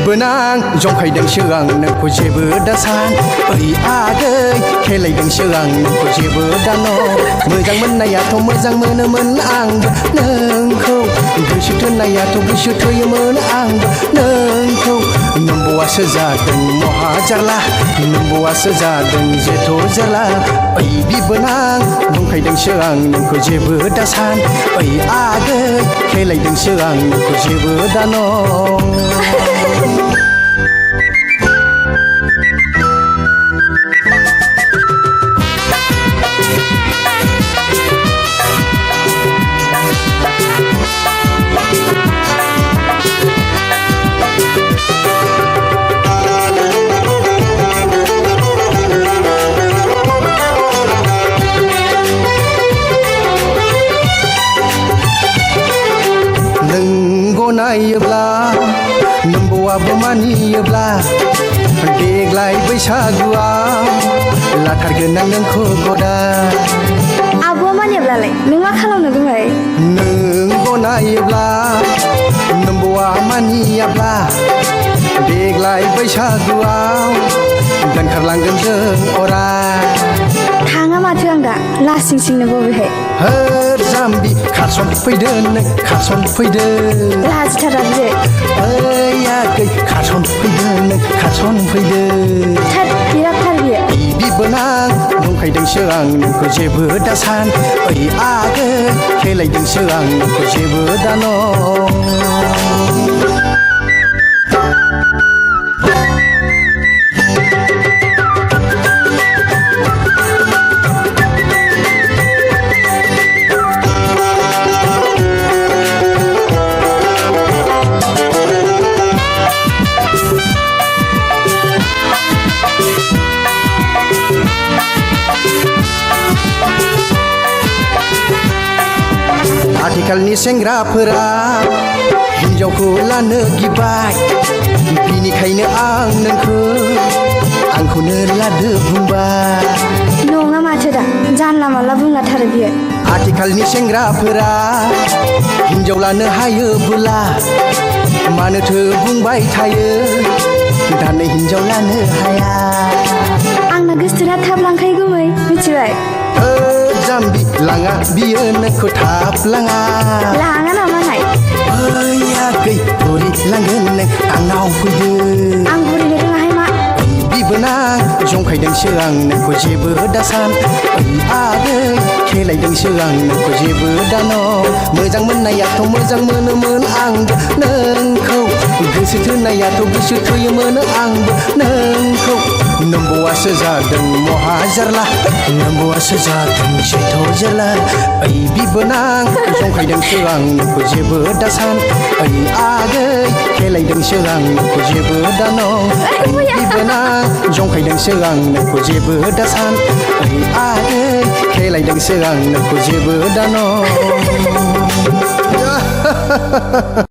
बिबोनां जंखायदोंसो आं नोंखौ जेबो दासान ओइ आगै खेलायदोंसो आं नोंखौ जेबो दान' मोजां मोननायाथ' मोजां मोनोमोन आंबो नोंखौ गोसो थोनायाथ' गोसो थोयोमोन आंबो नोंखौ नोम्ब'आसो जादों महा जारला नोम्ब'आसो जादों जेथ' जाला ओइ बिबोनां जंखायदोंसो आं नोंखौ जेबो दासान ओइ आगै खेलायदोंसो आं नोंखौ जेबो दान' नायोब्ला नोम्ब'आबो मानियोब्ला देग्लाय बैसागुआव लाथारगोन आं नोंखौ गदाय आब'आ मानियाब्लालाय नों मा खालामनो गुमै नों गनायोब्ला नोम्ब'आ मानियाब्ला देग्लाय बैसागुआव दोनखारलांगोन जों अराय थाङा माथो आं दा लासिं सिंनो बबेहाय होर जाम्बि खारसन फैदो नों खारसन फैदो लाजिथारा बियो ओइ आगै खारसन फैदो नों खारसन फैदो थार बिरादथार बियो बिबोनां जंखायदोंसो आं नोंखौ जेबो दासान ओइ आगै खेलायदोंसो आं नोंखौ जेबो दान' आथिखालनि सेंग्राफोरा हिन्जावखौ लानो गिबाय बिनिखायनो आं नोंखौ आंखौनो लादो बुंबाय नङा माथो दा जानला मानला बुंलाथारो बियो आथिखालनि सेंग्राफोरा हिन्जाव लानो हायोबोला मानोथो बुंबाय थायो दानो हिन्जाव लानो हाया आंना गोसोथोना थाब लांखायो गुमै मिथिबाय जाम्बि लाङा बियो नोंखौ थाब लाङा लाङा नामा नाय ओइ आगै बुरि लांगोन नों आंनाव फैदो आं बुरिनो रोङाहाय मा बिबोनां जंखायदोंसो आं नोंखौ जेबो दासान ओइ आगै खेलायदोंसो आं नोंखौ जेबो दान' मोजां मोननायाथ' मोजां मोनोमोन आंबो नोंखौ गोसो थोनायाथ' गोसो थोयोमोन आंबो नोंखौ नोम्ब'आसो जादों महा जारला नोम्ब'आसो जादों जेथ' जाला ओइ बिबोनां जंखायदोंसो आं नोंखौ जेबो दासान ओइ आगै खेलायदोंसो आं नोंखौ जेबो दान' ओइ बिबोनां जंखायदोंसो आं नोंखौ जेबो दासान ओइ आगै खेलायदोंसो आं नोंखौ जेबो दान'